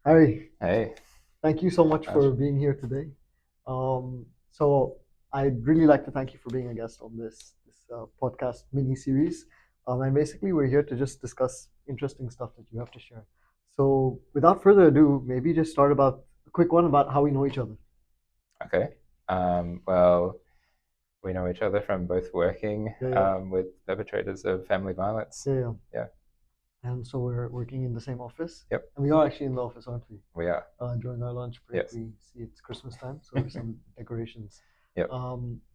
Harry, Hey, thank you so much Ash. for being here today. So I'd really like to thank you for being a guest on this podcast mini series. And basically, we're here to just discuss interesting stuff that you have to share. So without further ado, maybe just start about a quick one about how we know each other. Okay. Well, we know each other from both working Yeah, yeah, with perpetrators of family violence. yeah, yeah. Yeah. And so we're working in the same office, Yep. and we are actually in the office, aren't we? We are. During our lunch break, Yes. we see it's Christmas time, so there's some decorations. Yep.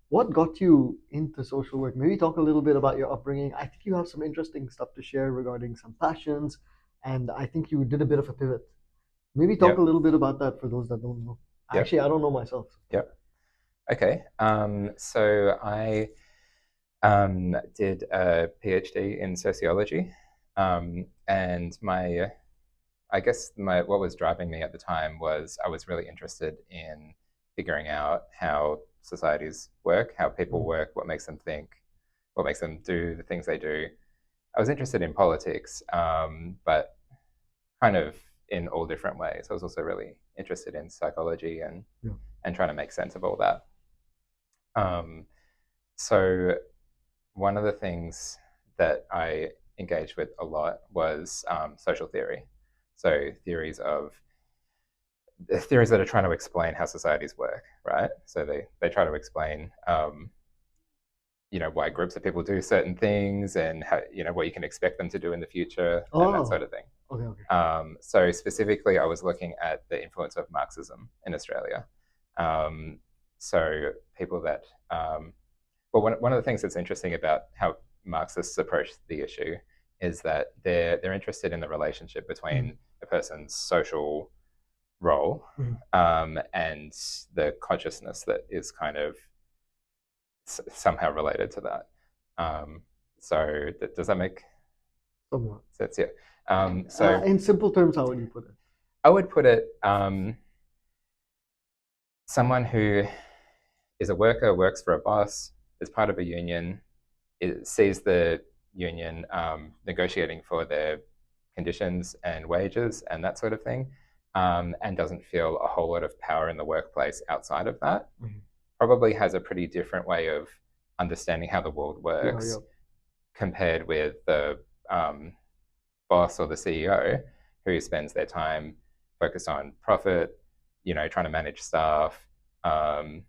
What got you into social work? Maybe talk a little bit about your upbringing. I think you have some interesting stuff to share regarding some passions, and I think you did a bit of a pivot. Maybe talk a Yep. little bit about that for those that don't know. Yep. Actually, I don't know myself. Yep. Okay. So I did a PhD in sociology, and I guess what was driving me at the time was I was really interested in figuring out how societies work, how people Mm. work, what makes them think, what makes them do the things they do. I was interested in politics, but kind of in all different ways. I was also really interested in psychology Yeah. and trying to make sense of all that. Um, so one of the things that I engaged with a lot was social theory. So theories that are trying to explain how societies work, right? So they try to explain why groups of people do certain things and how, what you can expect them to do in the future and that sort Oh, of thing. okay, okay. So specifically, I was looking at the influence of Marxism in Australia. Um, so people that, well, one of the things that's interesting about how Marxists approach the issue is that they're interested in the relationship Mm. between a person's social role Mm. and the consciousness that is kind of somehow related to that. So does that make Somewhat. sense? Yeah. So In simple terms, how would you put it? I would put it someone who is a worker, works for a boss, is part of a union, sees the union negotiating for their conditions and wages and that sort of thing, and doesn't feel a whole lot of power in the workplace outside of that, Mhm. probably has a pretty different way of understanding how the world Yeah, works yeah. compared with the boss or the CEO who spends their time focused on profit, trying to manage staff. Um,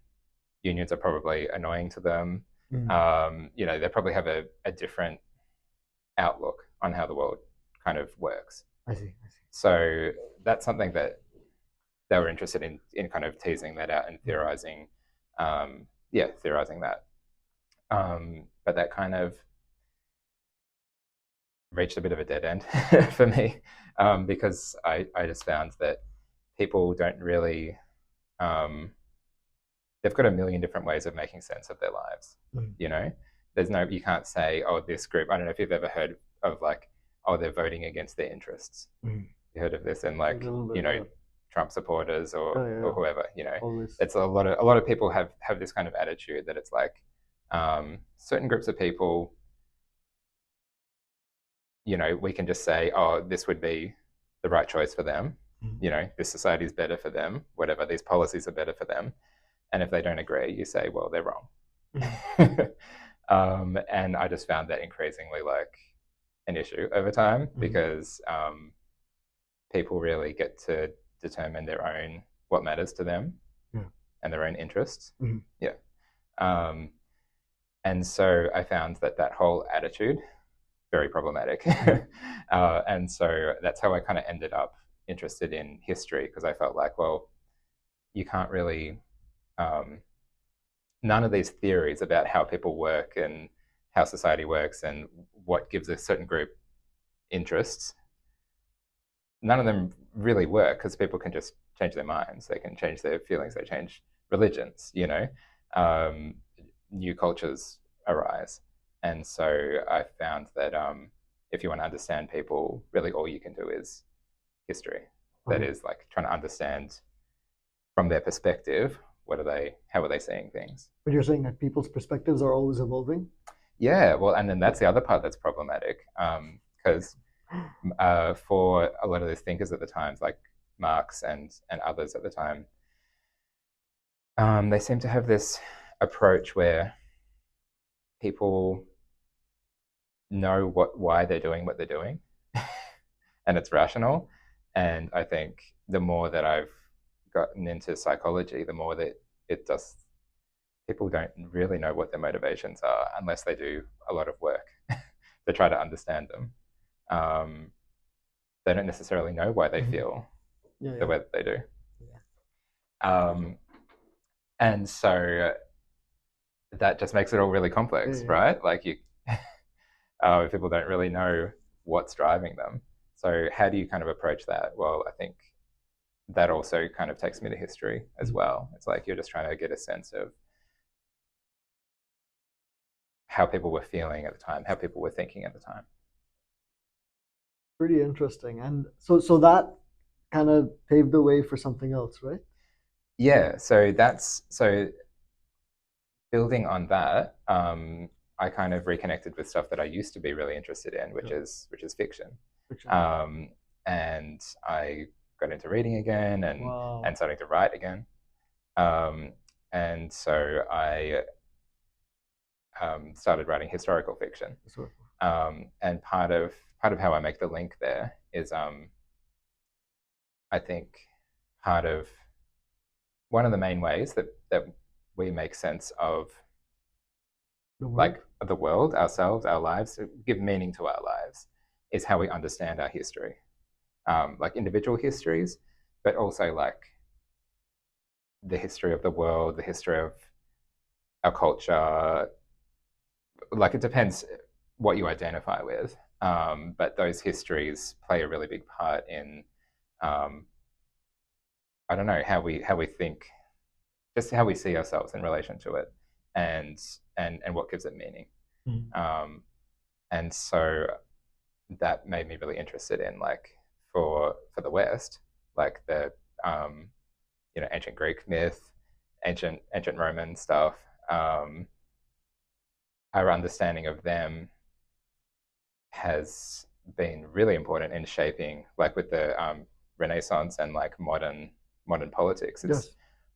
Unions are probably annoying to them. Mm. They probably have a different outlook on how the world kind of works. I see, I see. So that's something that they were interested in kind of teasing that out and Mm. theorizing, theorizing that. But that kind of reached a bit of a dead end for me because I just found that people don't really, they've got a million different ways of making sense of their lives. Mm. You can't say, oh, this group, I don't know if you've ever heard of like, oh, they're voting against their interests. Mm. You heard of this? And A like, little bit, yeah. Trump supporters Yeah, yeah, or yeah. whoever, Always. it's a lot of people have this kind of attitude that it's like certain groups of people, we can just say, oh, this would be the right choice for them. Mm. This society is better for them, whatever, these policies are better for them. And if they don't agree, you say, well, they're wrong. Mm. And I just found that increasingly like an issue over time Mm. because people really get to determine what matters to them Yeah. and their own interests. Mm. Yeah. Um, and so I found that whole attitude very problematic. And so that's how I kind of ended up interested in history because I felt like, well, you can't really, none of these theories about how people work and how society works and what gives a certain group interests, none of them really work because people can just change their minds. They can change their feelings. They change religions. Um, New cultures arise. And so I found that if you want to understand people, really all you can do is history. That Okay. is like trying to understand from their perspective, how are they seeing things? But you're saying that people's perspectives are always evolving? Yeah, well, and then that's the other part that's problematic because for a lot of those thinkers at the times, like Marx and others at the time, they seem to have this approach where people know why they're doing what they're doing, and it's rational. And I think the more that I've gotten into psychology, the more that it does. People don't really know what their motivations are unless they do a lot of work to try to understand them. They don't necessarily know why they feel the way that they do. Um, and so that just makes it all really complex, right? Like people don't really know what's driving them. So how do you kind of approach that? Well, I think that also kind of takes me to history as well. It's like you're just trying to get a sense of how people were feeling at the time, how people were thinking at the time. Pretty interesting. And so that kind of paved the way for something else, right? Yeah, so building on that, I kind of reconnected with stuff that I used to be really interested in, which is fiction. And I got into reading again and starting to write again. And so I started writing historical fiction. And part of how I make the link there is I think part of one of the main ways that we make sense of the world, ourselves, our lives, give meaning to our lives, is how we understand our history, like individual histories, but also like the history of the world, the history of our culture. Like it depends what you identify with, but those histories play a really big part in, I don't know, how we think, just how we see ourselves in relation to it, and what gives it meaning. And so that made me really interested in, like, for the West, like the ancient Greek myth, ancient Roman stuff. Our understanding of them has been really important in shaping, like with the Renaissance and like modern politics. It's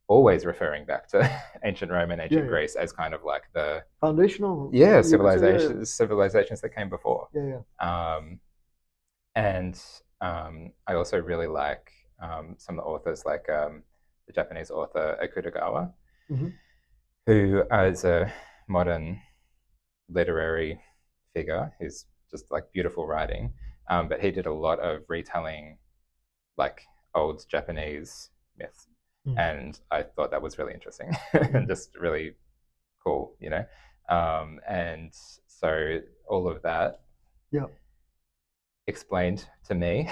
always referring back to ancient Rome and ancient Greece as kind of like the foundational civilizations that came before. And I also really like some of the authors, like the Japanese author Akutagawa, who is a modern literary figure who's just like beautiful writing, but he did a lot of retelling like old Japanese myths, and I thought that was really interesting and just really cool, and so all of that explained to me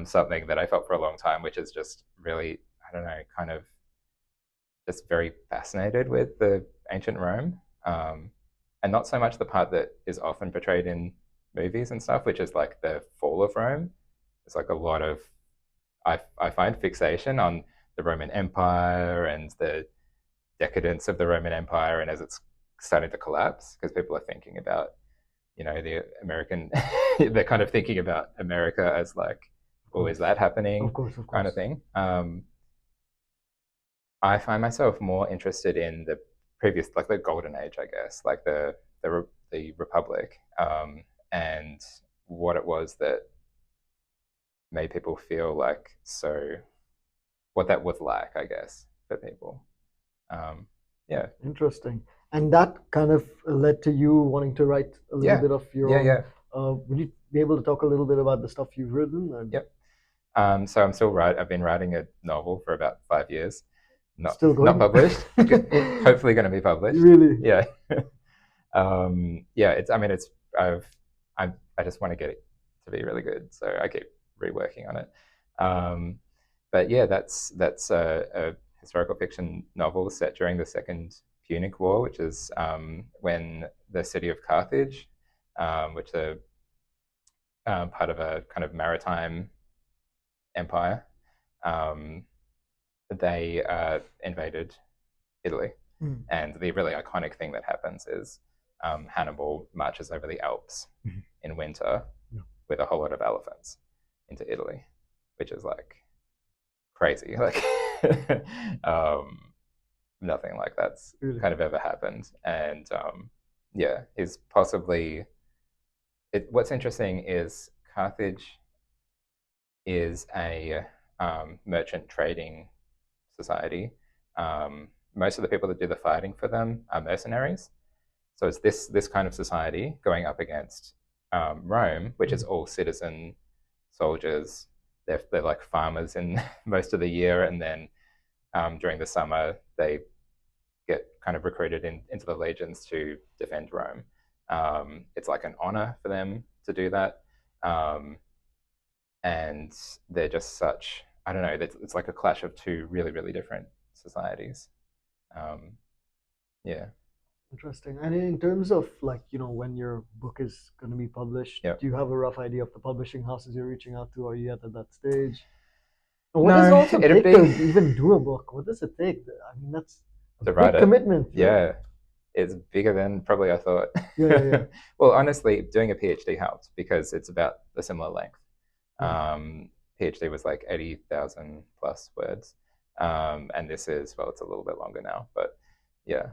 something that I felt for a long time, which is just really, I don't know, kind of just very fascinated with the ancient Rome, and not so much the part that is often portrayed in movies and stuff, which is like the fall of Rome. It's like a lot of, I find fixation on the Roman Empire and the decadence of the Roman Empire, and as it's starting to collapse, because people are thinking about, the American, they're kind of thinking about America as like, oh, is that happening? Of course. Kind of thing. I find myself more interested in the previous, like the golden age, I guess, like the Republic, and what it was that made people feel like, so what that was like, I guess, for people. Yeah. Interesting. And that kind of led to you wanting to write a little bit of your own. Would you be able to talk a little bit about the stuff you've written? Yep. So I'm still I've been writing a novel for about 5 years. Not published. Hopefully going to be published. Really? Yeah. It's. I mean, it's. I just want to get it to be really good, so I keep reworking on it. But yeah, that's a historical fiction novel set during the Second Punic War, which is when the city of Carthage, which is part of a kind of maritime empire, they invaded Italy. And the really iconic thing that happens is Hannibal marches over the Alps in winter with a whole lot of elephants into Italy, which is like crazy. Like nothing like that's Really kind of ever happened. And yeah, is possibly what's interesting is Carthage is a merchant trading society. Most of the people that do the fighting for them are mercenaries. So it's this kind of society going up against Rome, which is mm, all citizen soldiers. They're like farmers in most of the year, and then during the summer they get kind of recruited into the legions to defend Rome. It's like an honor for them to do that, and they're just such, I don't know. It's like a clash of two really really different societies. Um, yeah, interesting. And in terms of like, when your book is going to be published, yeah. do you have a rough idea of the publishing houses you're reaching out to? Are you yet at that stage? And what does it No, also it'd take be to even do a book? What does it take? I mean, that's a to write big it. commitment, Yeah, it's bigger than probably I thought. Yeah, yeah, yeah. Well, honestly, doing a PhD helped because it's about a similar length. Mm. PhD was like 80,000 plus words. And this is, well, it's a little bit longer now, but yeah.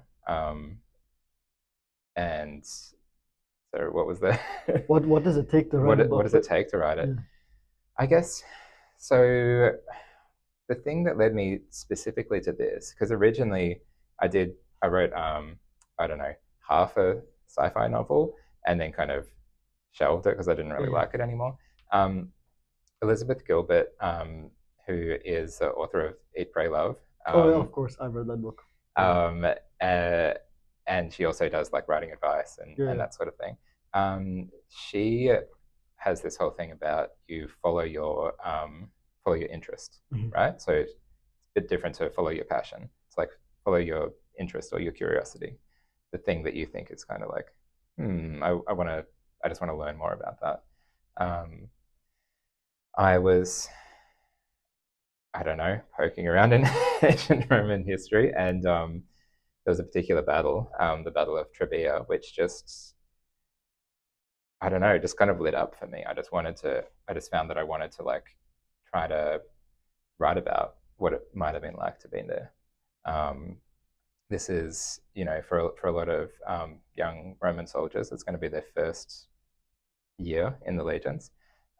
And so what was the, What does it take to write a what book? does it take to write it? Yeah. I guess, so the thing that led me specifically to this, because originally I wrote, I don't know, half a sci-fi novel and then kind of shelved it because I didn't really Yeah. like it anymore. Um, Elizabeth Gilbert, who is the author of Eat, Pray, Love, Oh yeah, of course. I've read that book. Yeah. um, uh, and she also does like writing advice and Yeah. that sort of thing. She has this whole thing about you follow your interest, Mhm. right? So it's a bit different to follow your passion. It's like follow your interest or your curiosity, the thing that you think is kind of like, I just want to learn more about that. Um, I was, I don't know, poking around in ancient Roman history, and there was a particular battle, the Battle of Trebia, which just, I don't know, just kind of lit up for me. I just found that I wanted to like try to write about what it might have been like to be there. Um, this is, for a lot of young Roman soldiers, it's going to be their first year in the legions.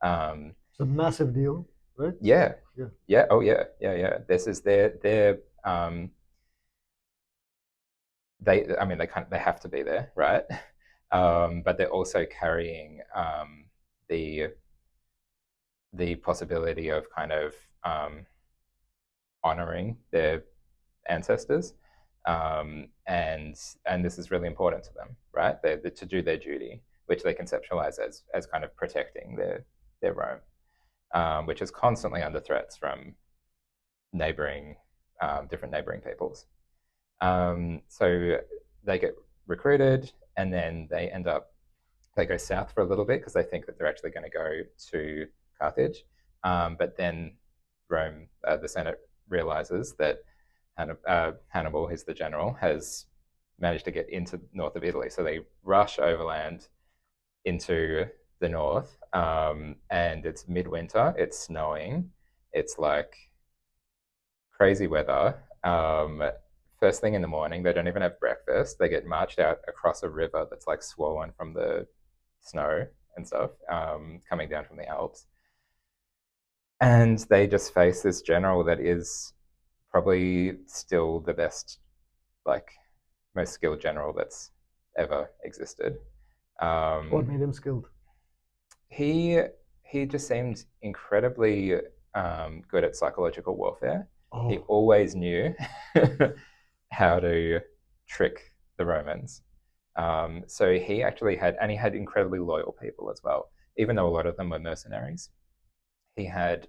Um, It's a massive deal, right? yeah, Yeah. yeah, oh yeah, yeah, yeah. This is their I mean, they have to be there, right? But they're also carrying the the possibility of kind of um, honoring their ancestors, and this is really important to them, right? They're to do their duty, which they conceptualize as kind of protecting their Rome, which is constantly under threats from neighboring different neighboring peoples. So they get recruited, and then they go south for a little bit because they think that they're actually going to go to Carthage. But then Rome, the Senate realizes that Hannibal, who's the general, has managed to get into north of Italy. So they rush overland into the north, and it's midwinter. It's snowing. It's like crazy weather. First thing in the morning, they don't even have breakfast. They get marched out across a river that's like swollen from the snow and stuff, coming down from the Alps. And they just face this general that is probably still the best, like, most skilled general that's ever existed. What Um, made him skilled? he he just seemed incredibly good at psychological warfare. He Oh, always knew how to trick the Romans. So he actually and he had incredibly loyal people as well, even though a lot of them were mercenaries. He had,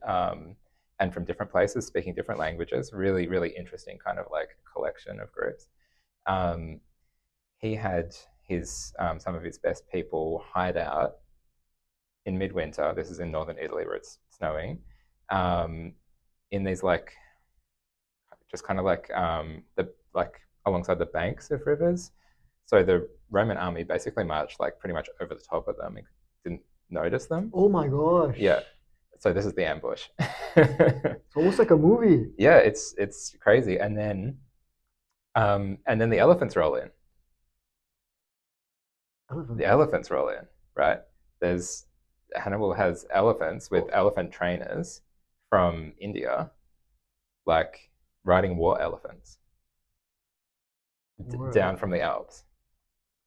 and from different places, speaking different languages, really, really interesting kind of like collection of groups. Um, he had some of his best people hide out in midwinter. This is in northern Italy where it's snowing, um, in these like just kind of like the like alongside the banks of rivers. So the Roman army basically marched like pretty much over the top of them and didn't notice them. oh my gosh. Yeah. So this is the ambush. It's almost like a movie. Yeah, it's crazy. And then the elephants roll in. The Elephants. elephants roll in, right? There's Hannibal has elephants with Oh, elephant trainers from India, like riding war elephants war down from elephants. the Alps,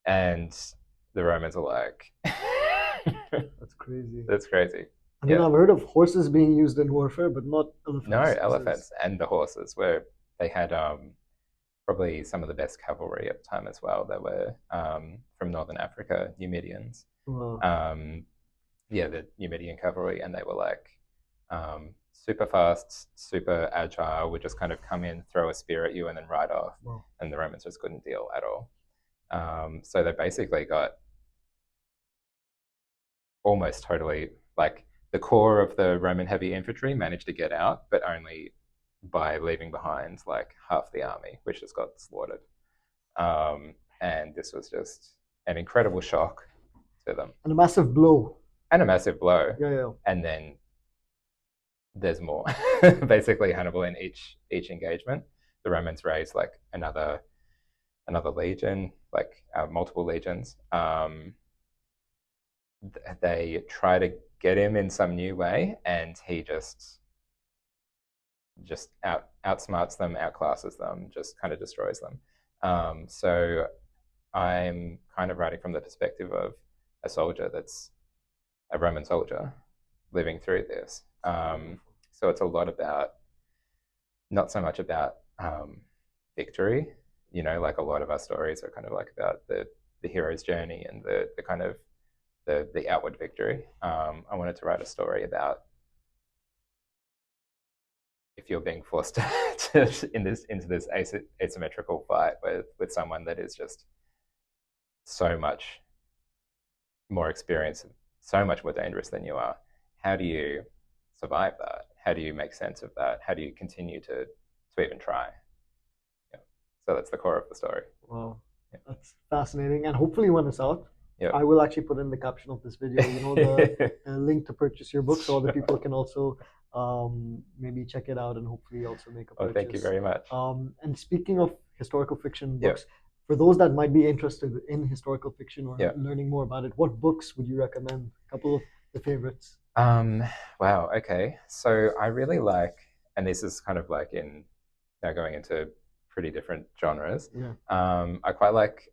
and the Romans are like, That's crazy. "That's crazy." I mean, Yeah, I've heard of horses being used in warfare, but not no elephants. This is elephants and the horses were they had probably some of the best cavalry at the time as well. They were from northern Africa, Numidians. wow. Um, yeah, the Numidian cavalry, and they were like super fast, super agile, would just kind of come in, throw a spear at you, and then ride off. Wow. And the Romans just couldn't deal at all. So they basically got almost totally like the core of the Roman heavy infantry managed to get out, but only by leaving behind like half the army, which just got slaughtered. And this was just an incredible shock to them And a massive blow. and a massive blow. Yeah, yeah. And then there's more. Basically, Hannibal in each engagement, the Romans raised like another legion, like multiple legions. They try to get him in some new way, and he just outsmarts them, outclasses them, just kind of destroys them. So I'm kind of writing from the perspective of a soldier that's a Roman soldier living through this. So it's a lot about not so much about victory. You know, like a lot of our stories are kind of like about the hero's journey and the kind of the outward victory. I wanted to write a story about if you're being forced into this asymmetrical fight with someone that is just so much more experienced, so much more dangerous than you are. How do you survive that? How do you make sense of that? How do you continue to even try? Yeah. So that's the core of the story. Wow. Yeah. That's fascinating. And hopefully when it's out, Yep. I will actually put in the caption of this video, the link to purchase your book so other people can also maybe check it out and hopefully also make a purchase. Thank you very much. And speaking of historical fiction Yep. books, for those that might be interested in historical fiction or Yep. learning more about it, what books would you recommend? A couple of the favorites. Wow. Okay. So I really like, and this is kind of like in now going into pretty different genres. Yeah. I quite like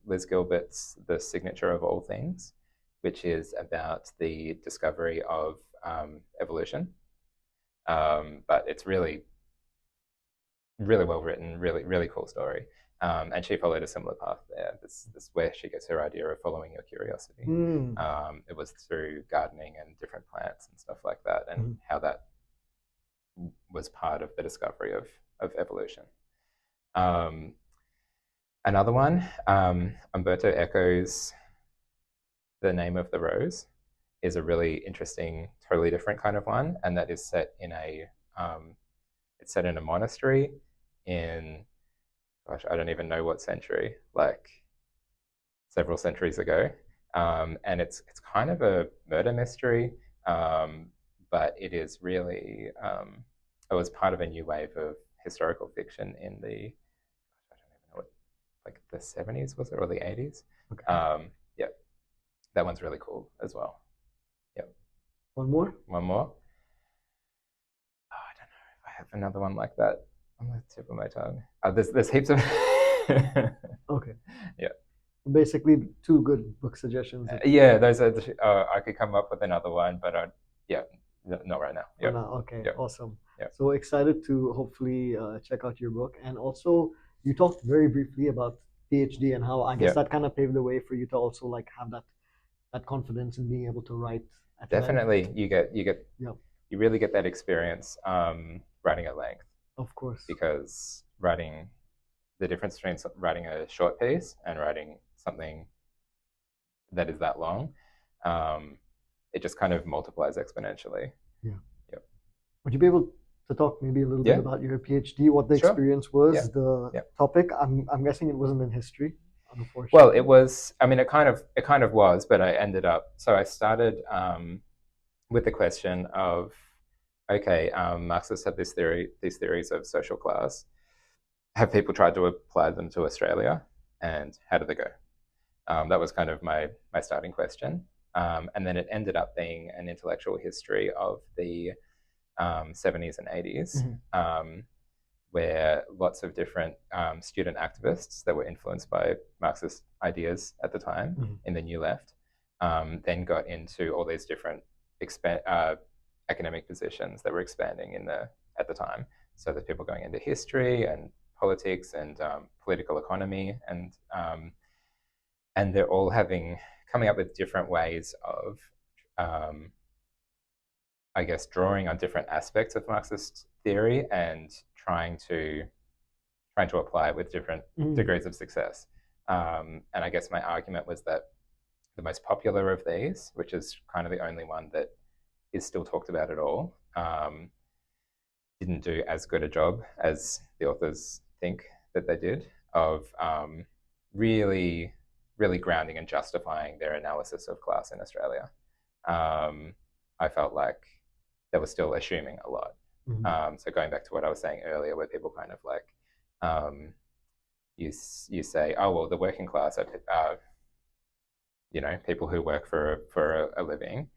Liz Gilbert's The Signature of All Things, which is about the discovery of evolution. But it's really, really well written, really, really cool story. And she followed a similar path there. This is where she gets her idea of following your curiosity. It was through gardening and different plants and stuff like that, and how that was part of the discovery of evolution. Another one, Umberto Eco's The Name of the Rose is a really interesting, totally different kind of one, and that is set in it's set in a monastery in, gosh, I don't even know what century, like several centuries ago, and it's kind of a murder mystery, but it is really it was part of a new wave of historical fiction in the, I don't even know what, like the 70s was it, or the 80s? Okay. Yeah, that one's really cool as well. Yep. One more? One more. Oh, I don't know if I have another one like that on the tip of my tongue. There's heaps of. Okay. Yeah. Basically, two good book suggestions. Yeah, those are. I could come up with another one, but yeah, not right now. Yeah. Okay. Yep. Awesome. Yep. So excited to hopefully check out your book. And also, you talked very briefly about PhD and how I guess that kind of paved the way for you to also like have that confidence in being able to write. Definitely, length. You really get that experience writing at length. Of course. Because the difference between writing a short piece and writing something that is that long, it just kind of multiplies exponentially. Yeah. Yep. Would you be able to talk maybe a little bit about your PhD, what the experience was, the topic? I'm guessing it wasn't in history, unfortunately. Well, it was. I mean, it kind of was, but I ended up. So I started with the question of, okay, Marxists have these theories of social class. Have people tried to apply them to Australia, and how did they go? That was kind of my starting question, and then it ended up being an intellectual history of the 70s and 80s, Mm-hmm. where lots of different student activists that were influenced by Marxist ideas at the time Mm-hmm. in the New Left then got into all these different academic positions that were expanding at the time. So there's people going into history and politics and political economy, and they're all coming up with different ways of um, I guess, drawing on different aspects of Marxist theory and trying to apply it with different Mm-hmm. degrees of success. And I guess my argument was that the most popular of these, which is kind of the only one that is still talked about at all, didn't do as good a job as the authors think that they did of really, really grounding and justifying their analysis of class in Australia. I felt like they were still assuming a lot. Mm-hmm. So going back to what I was saying earlier, where people kind of like you say, oh well, the working class are people who work for a living,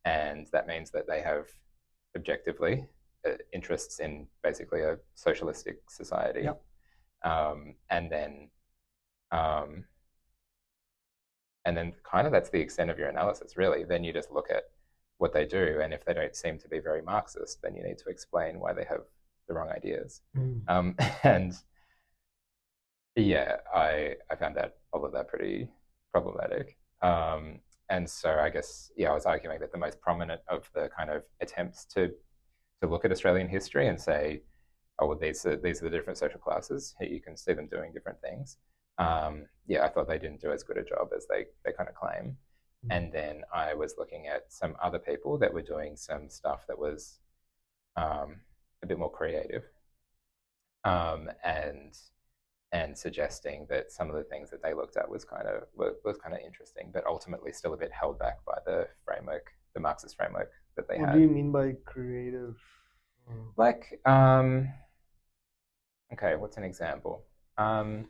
and that means that they have objectively interests in basically a socialistic society, Yep. and then um, kind of that's the extent of your analysis, really. Then you just look at what they do, and if they don't seem to be very Marxist, then you need to explain why they have the wrong ideas. Mm-hmm. And yeah, I found all of that pretty problematic. And so I guess I was arguing that the most prominent of the kind of attempts to look at Australian history and say, oh well, these are the different social classes. Here you can see them doing different things. I thought they didn't do as good a job as they kind of claim. And then I was looking at some other people that were doing some stuff that was a bit more creative, and suggesting that some of the things that they looked at was kind of interesting, but ultimately still a bit held back by the Marxist framework that they What do had. you mean by creative? Like, okay, what's an example? Um,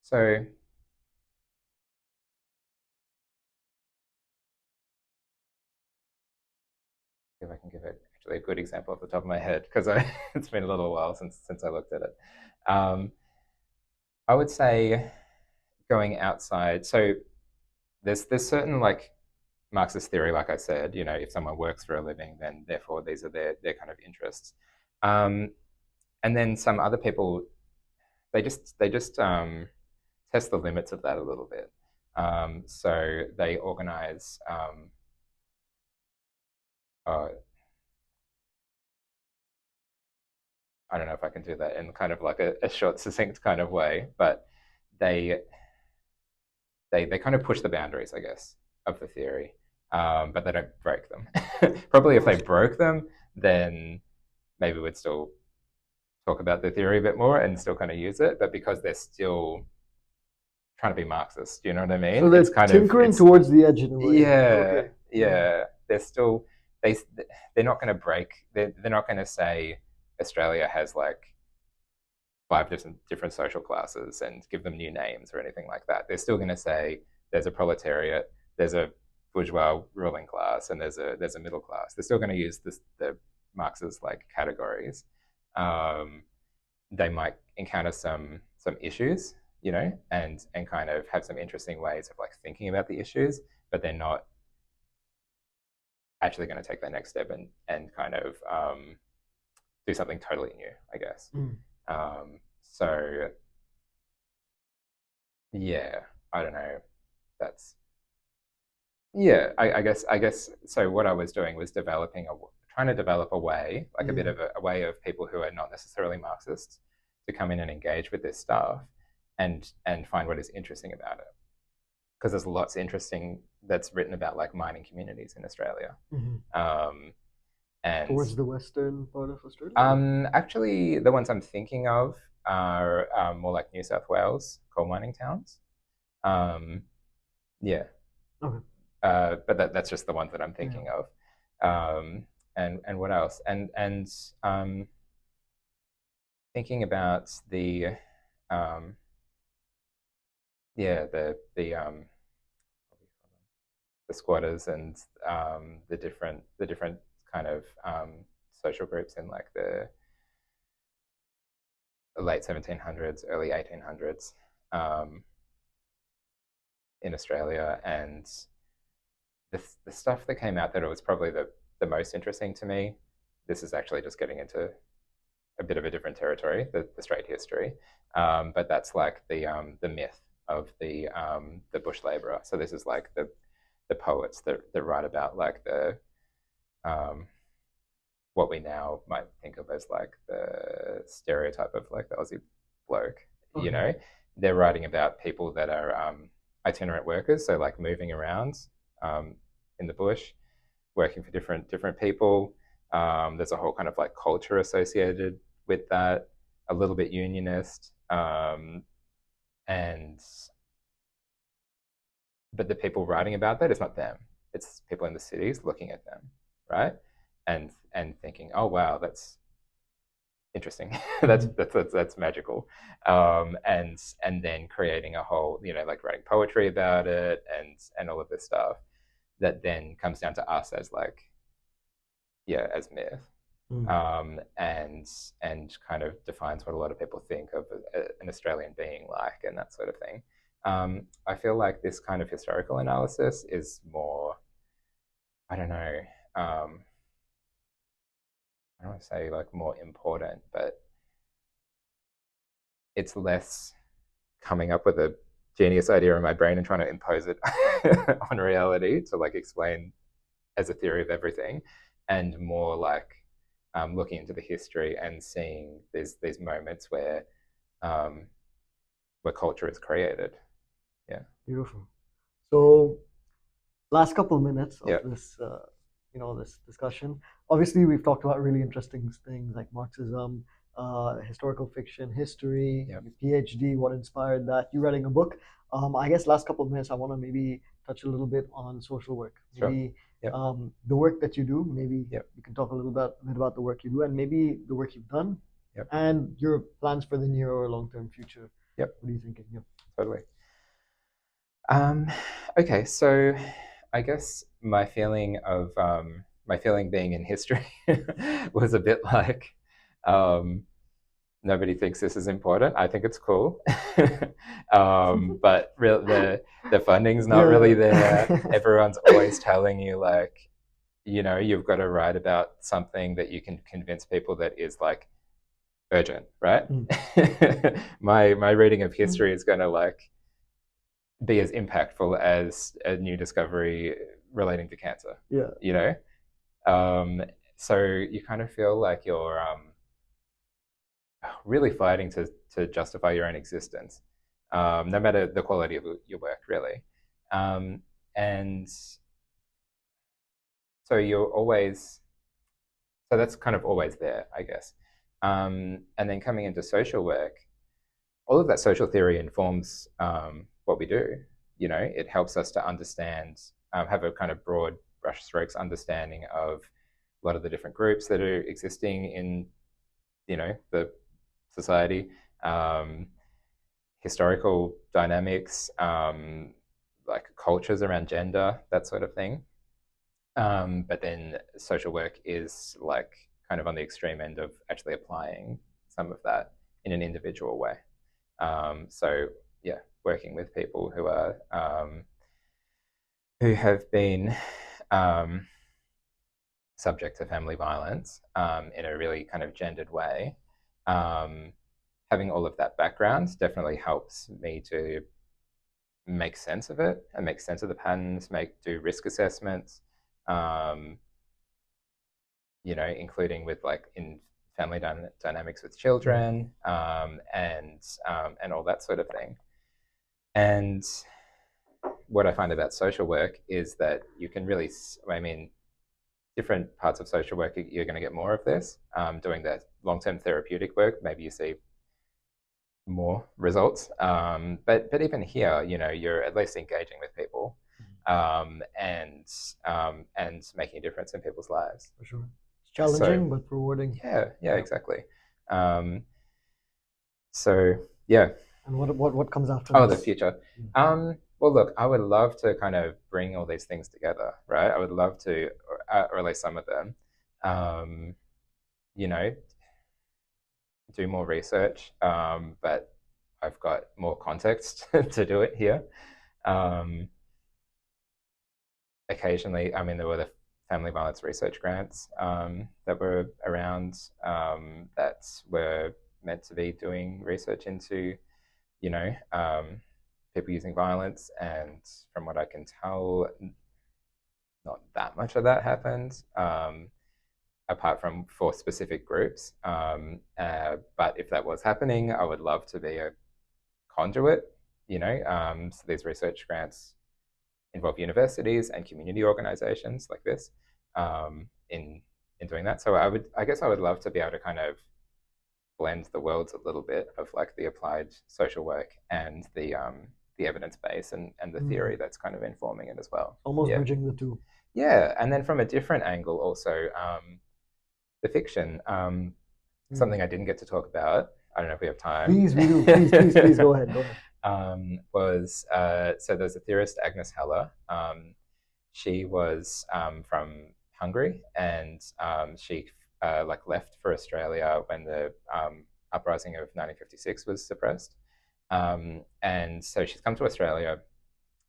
so if I can give it actually a good example off the top of my head, because it's been a little while since I looked at it. I would say going outside. So there's certain like Marxist theory, like I said, if someone works for a living, then therefore these are their kind of interests. Um, and then some other people, they just test the limits of that a little bit. So they organize. Uh, I don't know if I can do that in kind of like a short, succinct kind of way, but they they kind of push the boundaries, I guess, of the theory, but they don't break them. Probably if they broke them, then maybe we'd still talk about the theory a bit more and still kind of use it. But because they're still trying to be Marxist, you know what I So mean? It's they're kind of tinkering towards the edge in a way. yeah, Okay. yeah. They're still they they're not going to break. They're not going to say Australia has like five different social classes and give them new names or anything like that. They're still going to say there's a proletariat, there's a bourgeois ruling class, and there's a middle class. They're still going to use the Marxist like categories. Um, they might encounter some issues, and kind of have some interesting ways of like thinking about the issues, but they're not actually going to take that next step and kind of do something totally new, I guess. Mm. So yeah, I don't know. That's I guess. So what I was doing was trying to develop a way, like a bit Yeah. of a way of people who are not necessarily Marxists to come in and engage with this stuff and find what is interesting about it. Because there's lots interesting that's written about like mining communities in Australia. Mm-hmm. Um, and Towards the western part of Australia. actually, the ones I'm thinking of are more like New South Wales coal mining towns. Yeah, Okay. but that's just the ones that I'm Yeah. thinking of. And what else? And thinking about um, yeah, the squatters and the different kind of social groups in like the late 1700s, early 1800s um, in Australia, and the stuff that came out that it was probably the most interesting to me. This is actually just getting into a bit of a different territory, the straight history, but that's like the myth of the bush labourer. So this is like the poets that write about like the um, what we now might think of as like the stereotype of like the Aussie bloke. You Okay. know, they're writing about people that are itinerant workers, so like moving around um, in the bush, working for different people. There's a whole kind of like culture associated with that, a little bit unionist, and but the people writing about that is not them. It's people in the cities looking at them, right? And thinking, oh wow, that's interesting. that's, Mhm. that's that's that's magical, and then creating a whole, like writing poetry about it and all of this stuff that then comes down to us as like, yeah, as myth, Mhm. and kind of defines what a lot of people think of an Australian being like and that sort of thing. I feel like this kind of historical analysis is more, I don't know, I don't want to say like more important, but it's less coming up with a genius idea in my brain and trying to impose it on reality to like explain as a theory of everything, and more like looking into the history and seeing these moments um, where culture is created. Yeah, Beautiful. So last couple of minutes of yeah, this, this discussion. Obviously, we've talked about really interesting things like Marxism, historical fiction, history, yeah. your PhD, what inspired that. You writing a book. I guess last couple of minutes, I want to maybe touch a little bit on social work. Sure. Maybe Yep, the work that you do. Maybe yep, you can talk a bit about the work you do, and maybe the work you've done, yep, and your plans for the near or long term future. yep. What are you thinking? Yep. Totally. Um, okay, so I guess my feeling being in history was a bit like um, nobody thinks this is important. I think it's cool, but the funding's not really there. Yeah. Everyone's always telling you like, you've got to write about something that you can convince people that is like urgent, right? Mm. My reading of history is going to like be as impactful as a new discovery relating to cancer. Yeah. You know, um, so you kind of feel like you're really fighting to justify your own existence, no matter the quality of your work, really. And so you're always, so that's kind of always there, I guess. And then coming into social work, all of that social theory informs what we do. It helps us to understand, have a kind of broad brushstrokes understanding of a lot of the different groups that are existing in, the society, um, historical dynamics, like cultures around gender, that sort of thing. But then social work is like kind of on the extreme end of actually applying some of that in an individual way. So yeah, working with people who have been um, subject to family violence in a really kind of gendered way. Um, Having all of that background definitely helps me to make sense of it and make sense of the patterns, do risk assessments, um, including with like in family dynamics with Mm. children, and all that sort of thing. And what I find about social work is that you can really, I mean, different parts of social work, you're going to get more of this. Doing the long term therapeutic work, maybe you see more results. But even here, you're at least engaging with people, and making a difference in people's lives. For sure. It's So challenging but rewarding. yeah, Yeah. exactly. Um, so yeah. And what comes after Oh, the this? future. Mm. Well, look, I would love to kind of bring all these things together, right? I would love to, or at least some of them, um, you know, do more research, but I've got more context to do it here. Um, Occasionally, I mean, there were the family violence research grants that were around, that were meant to be doing research into, you know, people using violence. And from what I can tell, not that much of that happened, apart from for specific groups. But if that was happening, I would love to be a conduit. So these research grants involve universities and community organizations like this, in doing that. So I guess I would love to be able to kind of blend the worlds a little bit of like the applied social work and the evidence base and the Mm. theory that's kind of informing it as well. Almost Yeah, bridging the two. yeah, and then from a different angle also, the fiction. Mm. Something I didn't get to talk about. I don't know if we have time. Please, we do. Please, go ahead. Go ahead. Was so there's a theorist, Agnes Heller. She was from Hungary, and she like left for Australia when the uprising of 1956 was suppressed. And so she's come to Australia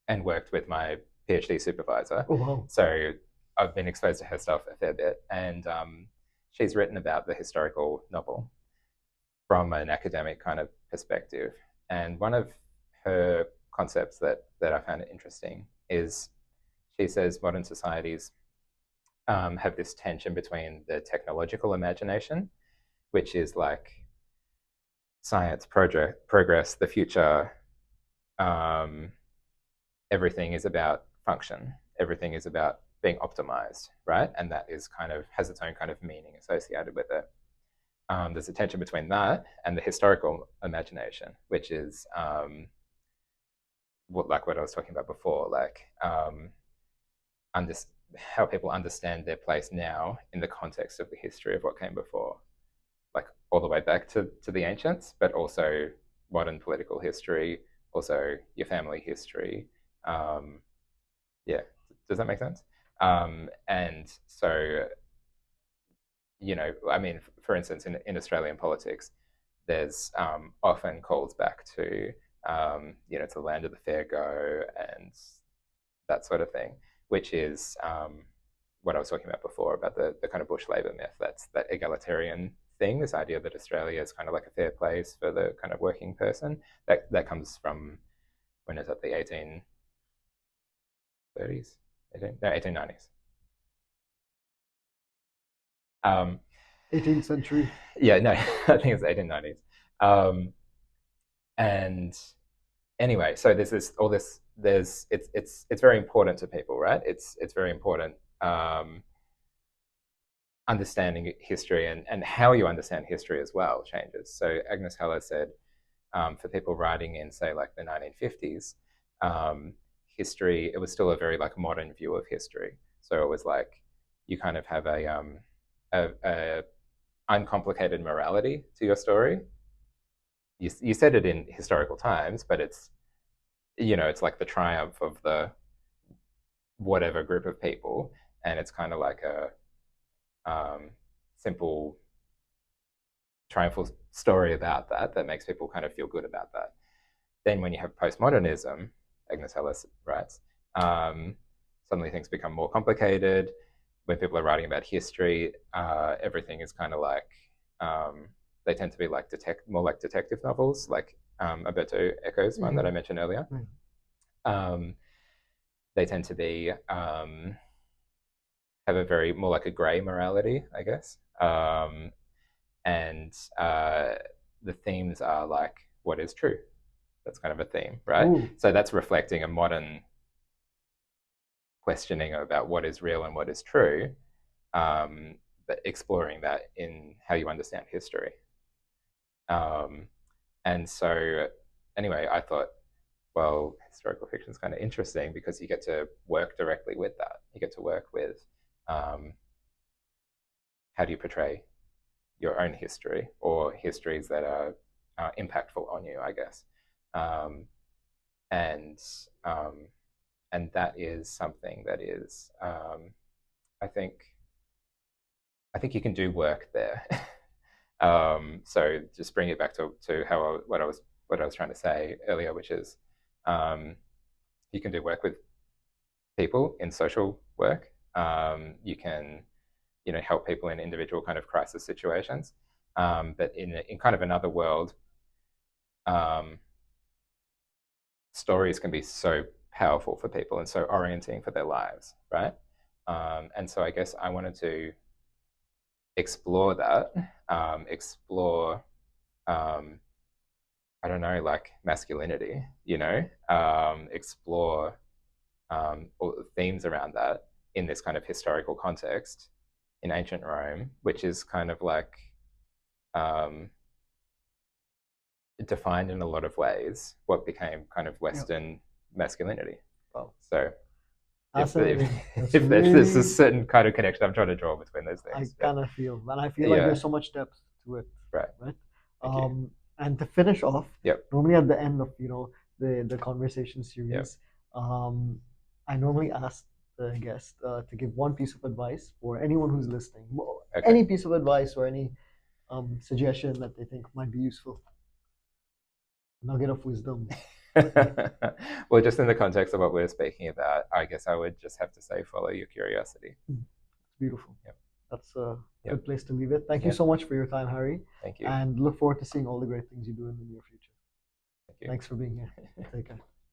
and worked with my PhD supervisor. Oh wow. So I've been exposed to her stuff a fair bit, and she's written about the historical novel from an academic kind of perspective. And one of her concepts that I found interesting is she says modern societies have this tension between the technological imagination, which is like science, progress, the future. Um, Everything is about function. Everything is about being optimized, right? And that is kind of has its own kind of meaning associated with it. There's a tension between that and the historical imagination, which is like what I was talking about before, like under, how people understand their place now in the context of the history of what came before, like all the way back to the ancients, but also modern political history, also your family history. Um, yeah, does that make sense? And so, I mean, for instance, in Australian politics, there's often calls back to, to the land of the fair go and that sort of thing, which is what I was talking about before about the kind of bush labour myth. That's that egalitarian thing, this idea that Australia is kind of like a fair place for the kind of working person. That comes from, when is it, the 1830s, 1890s. 18th century. Yeah, no, I think it's 1890s. Um, and anyway, so there's this all this there's it's very important to people, right? It's very important, understanding history, and how you understand history as well changes. So Agnes Heller said, for people writing in, say, like the 1950s, history, it was still a very like modern view of history. So it was like you kind of have a uncomplicated morality to your story. You said it in historical times, but it's like the triumph of the whatever group of people, and it's kind of like a simple triumphal story about that makes people kind of feel good about that. Then when you have postmodernism, Agnes Heller writes, suddenly things become more complicated. When people are writing about history, everything is kind of like, they tend to be like more like detective novels, like Umberto Eco's one that I mentioned earlier. Um, they tend to be have a very more like a grey morality, I guess. And the themes are like what is true. That's kind of a theme, right? Ooh. So that's reflecting a modern questioning about what is real and what is true, but exploring that in how you understand history. And so, anyway, I thought, well, historical fiction is kind of interesting because you get to work directly with that. You get to work with um, how do you portray your own history or histories that are impactful on you, I guess. Um, and um, and that is something that is, I think, you can do work there. So just bring it back to what I was trying to say earlier, which is you can do work with people in social work. You can help people in individual kind of crisis situations. But in kind of another world, um, stories can be so powerful for people and so orienting for their lives, right? And so I guess I wanted to explore that, explore, um, I don't know, like masculinity, explore all the themes around that in this kind of historical context in ancient Rome, which is kind of like um, defined in a lot of ways what became kind of Yeah. Western masculinity. Wow. So Fascinating. That's if there's a really, certain kind of connection I'm trying to draw between those I things, but kind of feel, and I feel like yeah, there's so much depth to it, right. right? Thank you. And to finish off, Yep. normally at the end of the conversation Yep. series, I normally ask the guest to give one piece of advice for anyone who's listening, Okay. any piece of advice or any suggestion that they think might be useful, nugget of wisdom. Well, just in the context of what we're speaking about, I guess I would just have to say follow your curiosity. It's beautiful. Yep. That's a Yep. good place to leave it. Thank you Yep. so much for your time, Harry. Thank you. And look forward to seeing all the great things you do in the near future. Thank you. Thanks for being here. Take care.